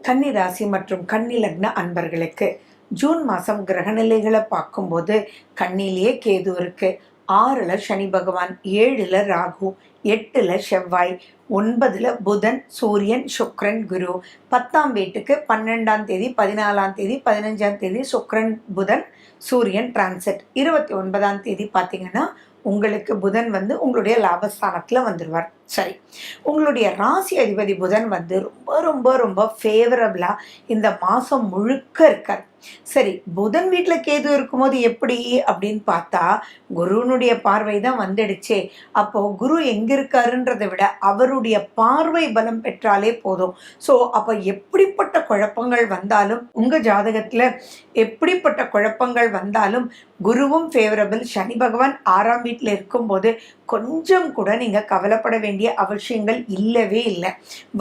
கன்னி ராசி மற்றும் கன்னி லக்ன அன்பர்களுக்கு ஜூன் மாதம் கிரகநிலைகளை பார்க்கும்போது கண்ணிலேயே கேது இருக்கு, 6ல் சனி பகவான், 7ல் ராகு, 8ல் செவ்வாய், 9ல் புதன், சூரியன், சுக்ரன், குரு. 10ஆம் வீட்டுக்கு 12ஆம் தேதி, 14ஆம் தேதி, 15ஆம் தேதி சுக்ரன், புதன், சூரியன் டிரான்சிட். 29ஆம் தேதி பார்த்தீங்கன்னா உங்களுக்கு புதன் வந்து உங்களுடைய லாபஸ்தானத்தில் வந்துடுவார். சரி, உங்களுடைய ராசி அதிபதி புதன் வந்து ரொம்ப ரொம்ப ரொம்ப ஃபேவரபிளாக இந்த மாதம் முழுக்க இருக்கார். சரி, புதன் வீட்டில் கேது இருக்கும்போது எப்படி அப்படின்னு பார்த்தா குருனுடைய பார்வை தான் வந்துடுச்சே. அப்போ குரு எங்கே இருக்காருன்றதை விட அவருடைய பார்வை பலம் பெற்றாலே போதும். ஸோ அப்போ எப்படிப்பட்ட குழப்பங்கள் வந்தாலும் உங்கள் ஜாதகத்தில் எப்படிப்பட்ட குழப்பங்கள் வந்தாலும் குருவும் ஃபேவரபிள். சனி பகவான் 6ஆம் வீட்டில் இருக்கும்போது கொஞ்சம் கூட நீங்கள் கவலைப்பட வேண்டிய அவசியங்கள் இல்லவே இல்லை.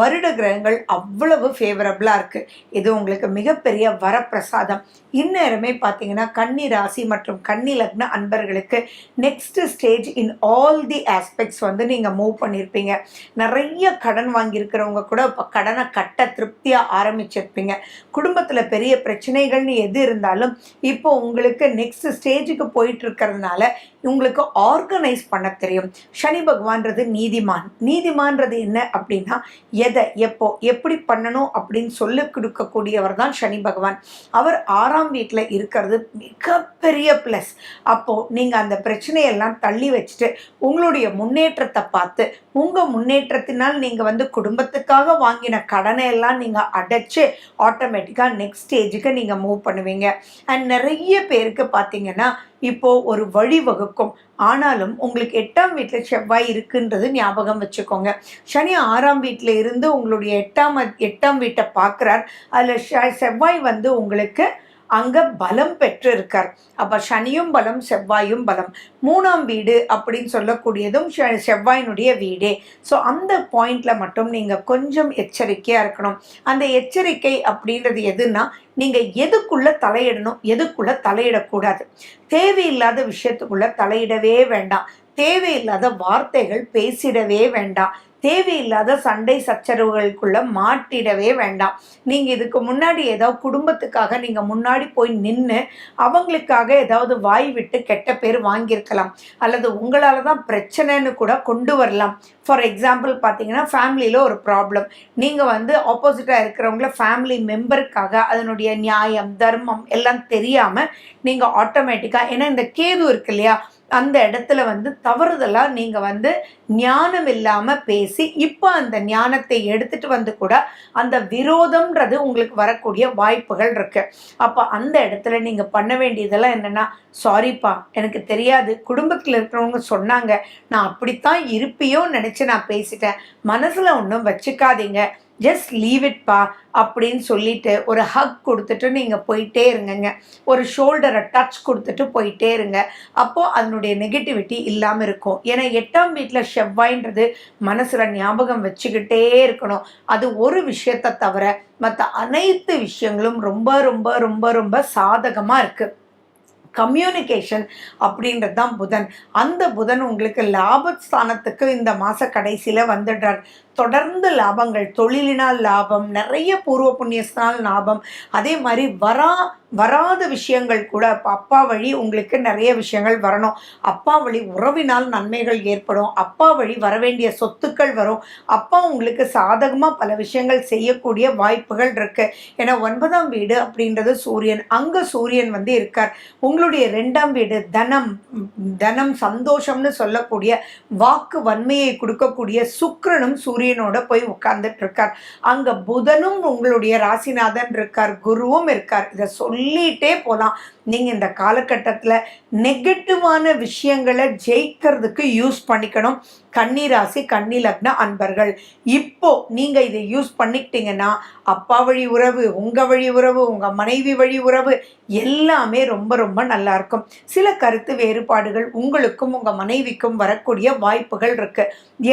வருட கிரகங்கள் அவ்வளவு ஃபேவரபிளாக இருக்குது. இது உங்களுக்கு மிகப்பெரிய வரப்பிரசாதம். இந்நேரமே பார்த்தீங்கன்னா கன்னி ராசி மற்றும் கன்னி லக்ன அன்பர்களுக்கு next stage in all the aspects வந்து நீங்கள் மூவ் பண்ணியிருப்பீங்க. நிறைய கடன் வாங்கியிருக்கிறவங்க கூட இப்போ கடனை கட்ட திருப்தியாக ஆரம்பிச்சிருப்பீங்க. குடும்பத்தில் பெரிய பிரச்சனைகள்னு எது இருந்தாலும் இப்போ உங்களுக்கு நெக்ஸ்ட் ஸ்டேஜுக்கு போயிட்டு இருக்கிறதுனால உங்களுக்கு ஆர்கனைஸ் பண்ண தெரியும். சனி பகவான்றது நீதிமான்றது என்ன அப்படின்னா எதை எப்போ எப்படி பண்ணணும் அப்படின்னு சொல்லி கொடுக்கக்கூடியவர் தான் சனி பகவான். அவர் 6ஆம் வீட்டில் இருக்கிறது மிகப்பெரிய ப்ளஸ். அப்போது நீங்கள் அந்த பிரச்சனையெல்லாம் தள்ளி வச்சுட்டு உங்களுடைய முன்னேற்றத்தை பார்த்து உங்கள் முன்னேற்றத்தினால் நீங்கள் வந்து குடும்பத்துக்காக வாங்கின கடனை எல்லாம் நீங்கள் அடைச்சு ஆட்டோமேட்டிக்காக நெக்ஸ்ட் ஸ்டேஜுக்கு நீங்கள் மூவ் பண்ணுவீங்க. அண்ட் நிறைய பேருக்கு பார்த்தீங்கன்னா இப்போது ஒரு வழிவகுக்கும். ஆனாலும் உங்களுக்கு 8ஆம் வீட்டில் செவ்வாய் இருக்குன்றது ஞாபகம் வச்சுக்கோங்க. சனி 6ஆம் வீட்டில் இருந்து உங்களுடைய எட்டாம் வீட்டை பார்க்குறார். அதில் செவ்வாய் வந்து உங்களுக்கு அங்கே பலம் பெற்று இருக்கார். அப்போ சனியும் பலம், செவ்வாயும் பலம். 3ஆம் வீடு அப்படின்னு சொல்லக்கூடியதும் செவ்வாயினுடைய வீடே. ஸோ அந்த பாயிண்டில் மட்டும் நீங்கள் கொஞ்சம் எச்சரிக்கையாக இருக்கணும். அந்த எச்சரிக்கை அப்படின்றது எதுன்னா நீங்கள் எதுக்குள்ளே தலையிடணும், எதுக்குள்ளே தலையிடக்கூடாது. தேவையில்லாத விஷயத்துக்குள்ளே தலையிடவே வேண்டாம். தேவையில்லாத வார்த்தைகள் பேசிடவே வேண்டாம். தேவையில்லாத சண்டை சச்சரவுகளுக்குள்ள மாட்டிடவே வேண்டாம். நீங்கள் இதுக்கு முன்னாடி ஏதாவது குடும்பத்துக்காக நீங்கள் முன்னாடி போய் நின்று அவங்களுக்காக ஏதாவது வாய் விட்டு கெட்ட பேர் வாங்கியிருக்கலாம், அல்லது உங்களால் தான் பிரச்சனைன்னு கூட கொண்டு வரலாம். ஃபார் எக்ஸாம்பிள் பார்த்தீங்கன்னா ஃபேமிலியில் ஒரு ப்ராப்ளம், நீங்கள் வந்து ஆப்போசிட்டாக இருக்கிறவங்கள ஃபேமிலி மெம்பருக்காக அதனுடைய நியாயம் தர்மம் எல்லாம் தெரியாமல் நீங்கள் ஆட்டோமேட்டிக்காக, ஏன்னா இந்த கேது இருக்கு இல்லையா, அந்த இடத்துல வந்து தவறுதலாக நீங்கள் வந்து ஞானம் இல்லாமல் பேசி இப்போ அந்த ஞானத்தை எடுத்துகிட்டு வந்து கூட அந்த விரோதம்ன்றது உங்களுக்கு வரக்கூடிய வாய்ப்புகள் இருக்குது. அப்போ அந்த இடத்துல நீங்கள் பண்ண வேண்டியதெல்லாம் என்னென்னா, சாரிப்பா எனக்கு தெரியாது, குடும்பத்தில் இருக்கிறவங்க சொன்னாங்க, நான் அப்படித்தான் இருப்பியோன்னு நினச்சி நான் பேசிட்டேன், மனசில் ஒன்றும் வச்சுக்காதீங்க, ஜஸ்ட் லீவ் இட்பா அப்படின்னு சொல்லிட்டு ஒரு ஹக் கொடுத்துட்டு நீங்கள் போயிட்டே இருங்கங்க. ஒரு ஷோல்டரை டச் கொடுத்துட்டு போயிட்டே இருங்க. அப்போது அதனுடைய நெகட்டிவிட்டி இல்லாமல் இருக்கும். ஏன்னா 8ஆம் வீட்டில் செவ்வாய்ன்றது மனசில் ஞாபகம் வச்சுக்கிட்டே இருக்கணும். அது ஒரு விஷயத்தை தவிர மற்ற அனைத்து விஷயங்களும் ரொம்ப ரொம்ப ரொம்ப ரொம்ப சாதகமாக இருக்குது. கம்யூனிகேஷன் அப்படின்றது தான் புதன். அந்த புதன் உங்களுக்கு லாபஸ்தானத்துக்கு இந்த மாத கடைசியில் வந்துடுறார். தொடர்ந்து லாபங்கள், தொழிலினால் லாபம், நிறைய பூர்வ புண்ணியஸ்தான லாபம், அதே மாதிரி வராத விஷயங்கள் கூட. இப்போ அப்பா வழி உங்களுக்கு நிறைய விஷயங்கள் வரணும், அப்பா வழி உறவினால் நன்மைகள் ஏற்படும், அப்பா வழி வரவேண்டிய சொத்துக்கள் வரும், அப்பா உங்களுக்கு சாதகமாக பல விஷயங்கள் செய்யக்கூடிய வாய்ப்புகள் இருக்குது. ஏன்னா 9ஆம் வீடு அப்படின்றது சூரியன், அங்கே சூரியன் வந்து இருக்கார். உங்களுடைய 2ஆம் வீடு தனம் சந்தோஷம்னு சொல்லக்கூடிய வாக்கு வன்மையை கொடுக்கக்கூடிய சுக்கிரனும் சூரியனோட போய் உட்கார்ந்துட்டு இருக்கார். அங்க புதனும் உங்களுடைய ராசிநாதன் இருக்கார், குருவும் இருக்கார். இதை சொல்லிட்டே போலாம். நீங்க இந்த காலகட்டத்தில் நெகட்டிவான விஷயங்களை ஜெயிக்கிறதுக்கு யூஸ் பண்ணிக்கணும். கன்னி ராசி கன்னி லக்ன அன்பர்கள், இப்போ நீங்க இதை யூஸ் பண்ணிக்கிட்டீங்கன்னா அப்பா வழி உறவு, உங்க வழி உறவு, உங்க மனைவி வழி உறவு எல்லாமே ரொம்ப ரொம்ப நல்லா இருக்கும். சில கருத்து வேறுபாடுகள் உங்களுக்கும் உங்க மனைவிக்கும் வரக்கூடிய வாய்ப்புகள் இருக்கு.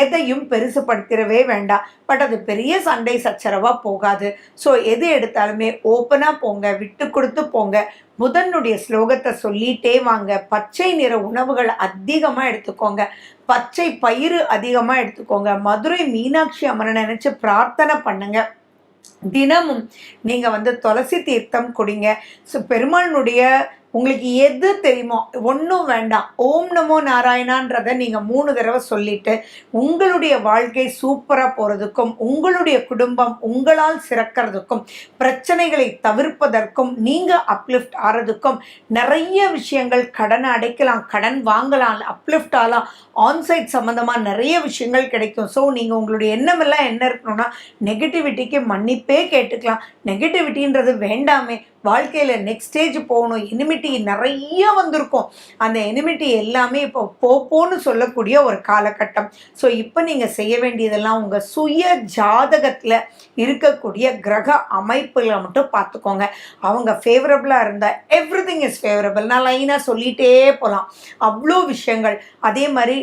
எதையும் பெருசுப்படுத்திடவே வேண்டாம். பட் அது பெரிய சண்டை சச்சரவா போகாது. ஸோ எது எடுத்தாலுமே ஓப்பனா போங்க, விட்டு கொடுத்து போங்க. புதனுடைய ஸ்லோகத்தை சொல்லிட்டே வாங்க. பச்சை நிற உணவுகள் அதிகமாக எடுத்துக்கோங்க, பச்சை பயிறு அதிகமாக எடுத்துக்கோங்க, மதுரை மீனாட்சி அம்மனை நினைச்சு பிரார்த்தனை பண்ணுங்க. தினமும் நீங்க துளசி தீர்த்தம் குடிங்க. பெருமாளுடைய உங்களுக்கு எது தெரியுமோ ஒன்றும் வேண்டாம், ஓம் நமோ நாராயணான்றதை நீங்கள் 3 தடவை சொல்லிட்டு உங்களுடைய வாழ்க்கை சூப்பராக போகிறதுக்கும், உங்களுடைய குடும்பம் உங்களால் சிறக்கிறதுக்கும், பிரச்சனைகளை தவிர்ப்பதற்கும், நீங்கள் அப்லிஃப்ட் ஆகிறதுக்கும் நிறைய விஷயங்கள். கடனை அடைக்கலாம், கடன் வாங்கலாம், அப்லிஃப்ட் ஆகலாம், ஆன்சைட் சம்மந்தமாக நிறைய விஷயங்கள் கிடைக்கும். ஸோ நீங்கள் உங்களுடைய எண்ணமெல்லாம் என்ன இருக்கணும்னா, நெகட்டிவிட்டிக்கு மன்னிப்பே கேட்டுக்கலாம். நெகட்டிவிட்டின்றது வேண்டாமே, வாழ்க்கையில் நெக்ஸ்ட் ஸ்டேஜ் போகணும். எனிமிட்டி நிறைய வந்திருக்கும், அந்த எனிமிட்டி எல்லாமே இப்போ போன்னு சொல்லக்கூடிய ஒரு காலகட்டம். ஸோ இப்போ நீங்கள் செய்ய வேண்டியதெல்லாம் உங்கள் சுய ஜாதகத்தில் இருக்கக்கூடிய கிரக அமைப்புகளை மட்டும் பார்த்துக்கோங்க. அவங்க ஃபேவரபுளாக இருந்தால் எவ்ரிதிங் இஸ் ஃபேவரபிள். நான் லைனாக சொல்லிகிட்டே போகலாம், அவ்வளோ விஷயங்கள். அதே மாதிரி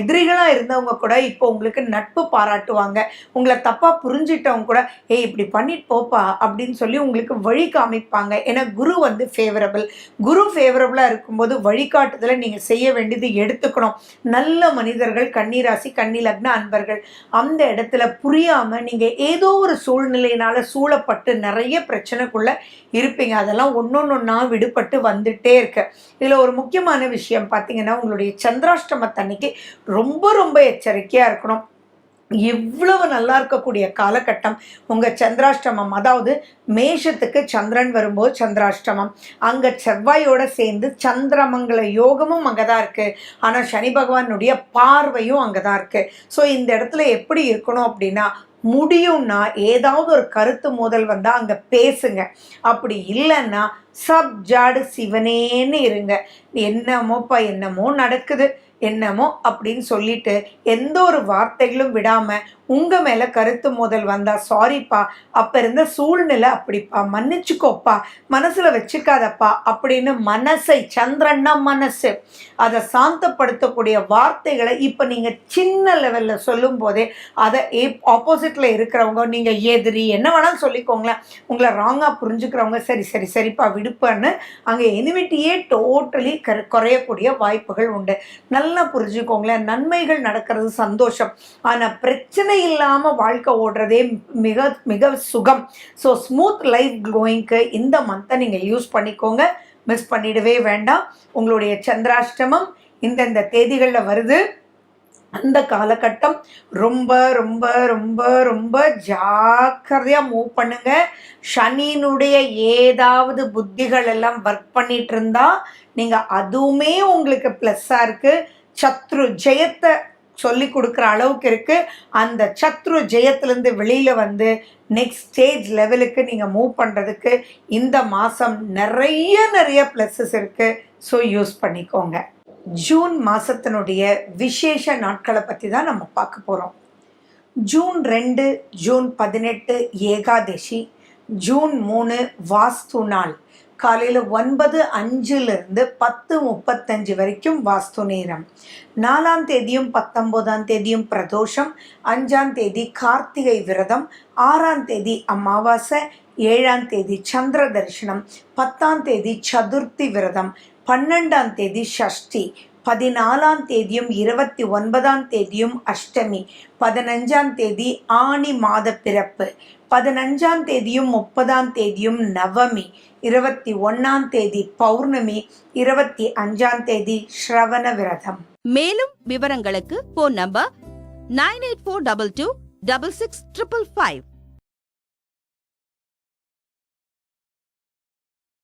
எதிரிகளாக இருந்தவங்க கூட இப்போ உங்களுக்கு நட்பு பாராட்டுவாங்க. உங்களை தப்பாக புரிஞ்சிட்டவங்க கூட இப்படி பண்ணிட்டு போப்பா அப்படின்னு சொல்லி உங்களுக்கு வழி காமிப்பாங்க. ஏன்னா குரு ஃபேவரபிள். குரு ஃபேவரபிளாக இருக்கும்போது வழிகாட்டுதலை நீங்கள் செய்ய வேண்டியது எடுத்துக்கணும். நல்ல மனிதர்கள், கன்னிராசி கன்னி லக்ன அன்பர்கள், அந்த இடத்துல புரியாமல் நீங்கள் ஏதோ ஒரு சூழ்நிலையினால் சூழப்பட்டு நிறைய பிரச்சனைக்குள்ளே இருப்பீங்க. அதெல்லாம் ஒன்றொன்னா விடுபட்டு வந்துட்டே இருக்கு. இதில் ஒரு முக்கியமான விஷயம் பார்த்தீங்கன்னா, உங்களுடைய சந்திராஷ்டமத்தன்னைக்கு ரொம்ப ரொம்ப எச்சரிக்கையாக இருக்கணும். இவ்வளவு நல்லா இருக்கக்கூடிய காலகட்டம் உங்கள் சந்திராஷ்டமம், அதாவது மேஷத்துக்கு சந்திரன் வரும்போது சந்திராஷ்டமம், அங்கே செவ்வாயோட சேர்ந்து சந்திரமங்கல யோகமும் அங்கே தான் இருக்குது. ஆனால் சனி பகவானுடைய பார்வையும் அங்கே தான் இருக்குது. ஸோ இந்த இடத்துல எப்படி இருக்கணும் அப்படின்னா, முடியும்னா ஏதாவது ஒரு கருத்து மோதல் வந்தால் அங்கே பேசுங்க. அப்படி இல்லைன்னா சப் ஜாடு சிவனேன்னு இருங்க. என்னமோப்பா என்னமோ நடக்குது என்னமோ அப்படின்னு சொல்லிட்டு எந்த ஒரு வார்த்தைகளும் விடாமல் உங்கள் மேலே கருத்து மோதல் வந்தால், சாரிப்பா, அப்போ இருந்த சூழ்நிலை அப்படிப்பா, மன்னிச்சுக்கோப்பா, மனசில் வச்சுக்காதப்பா அப்படின்னு மனசை, சந்திரன்னா மனசு, அதை சாந்தப்படுத்தக்கூடிய வார்த்தைகளை இப்போ நீங்கள் சின்ன லெவலில் சொல்லும் போதே அதை ஆப்போசிட்டில் இருக்கிறவங்க, நீங்கள் எதிரி என்ன வேணாலும் சொல்லிக்கோங்களேன், உங்களை ராங்காக புரிஞ்சுக்கிறவங்க சரி சரி சரிப்பா விடுப்பான்னு அங்கே எனிமிட்டியே டோட்டலி குறையக்கூடிய வாய்ப்புகள் உண்டு. நல்லா புரிஞ்சுக்கோங்களேன், நன்மைகள் நடக்கிறது சந்தோஷம். ஆனால் பிரச்சனை இல்லாமல் வாழ்க்கை ஓடுறதே மிக மிக சுகம். ஸோ ஸ்மூத் லைஃப் கோயிங்க்கு இந்த மந்த்தை நீங்கள் யூஸ் பண்ணிக்கோங்க, மிஸ் பண்ணிடவே வேண்டாம். உங்களுடைய சந்திராஷ்டமம் இந்தந்த தேதிகளில் வருது. அந்த காலகட்டம் ரொம்ப ரொம்ப ரொம்ப ரொம்ப ஜாக்கிரதையாக மூவ் பண்ணுங்க. சனியினுடைய ஏதாவது புத்திகள் எல்லாம் ஒர்க் பண்ணிட்டு இருந்தா நீங்கள் அதுவுமே உங்களுக்கு ப்ளஸ்ஸாக இருக்குது. சத்ரு ஜெயத்தை சொல்லி கொடுக்குற அளவுக்கு இருக்குது. அந்த சத்ரு ஜெயத்திலேருந்து வெளியில் நெக்ஸ்ட் ஸ்டேஜ் லெவலுக்கு நீங்கள் மூவ் பண்ணுறதுக்கு இந்த மாதம் நிறைய ப்ளஸ்ஸஸ் இருக்குது. ஸோ யூஸ் பண்ணிக்கோங்க. ஜூன் மாதத்தினுடைய விசேஷ நாட்களை பற்றி தான் நம்ம பார்க்க போகிறோம். ஜூன் 2, ஜூன் 18 ஏகாதசி, ஜூன் 3 வாஸ்து நாள். காலையில் 9:05 10:35 வரைக்கும் வாஸ்து நேரம். 4ஆம் தேதியும் 19ஆம் தேதியும் பிரதோஷம், 5ஆம் தேதி கார்த்திகை விரதம், 6ஆம் தேதி அமாவாசை, 7ஆம் தேதி சந்திர தரிசனம், 10ஆம் தேதி சதுர்த்தி விரதம், 12ஆம் தேதி ஷஷ்டி, 14ஆம் தேதியும் 29ஆம் தேதியும் அஷ்டமி, 15ஆம் தேதி ஆனி மாத பிறப்பு, 15ஆம் தேதியும் 30ஆம் தேதியும் நவமி, 21ஆம் தேதி பௌர்ணமி, 25ஆம் தேதி ஸ்ரவண விரதம். மேலும் விவரங்களுக்கு போன் நம்பர் 9842266555.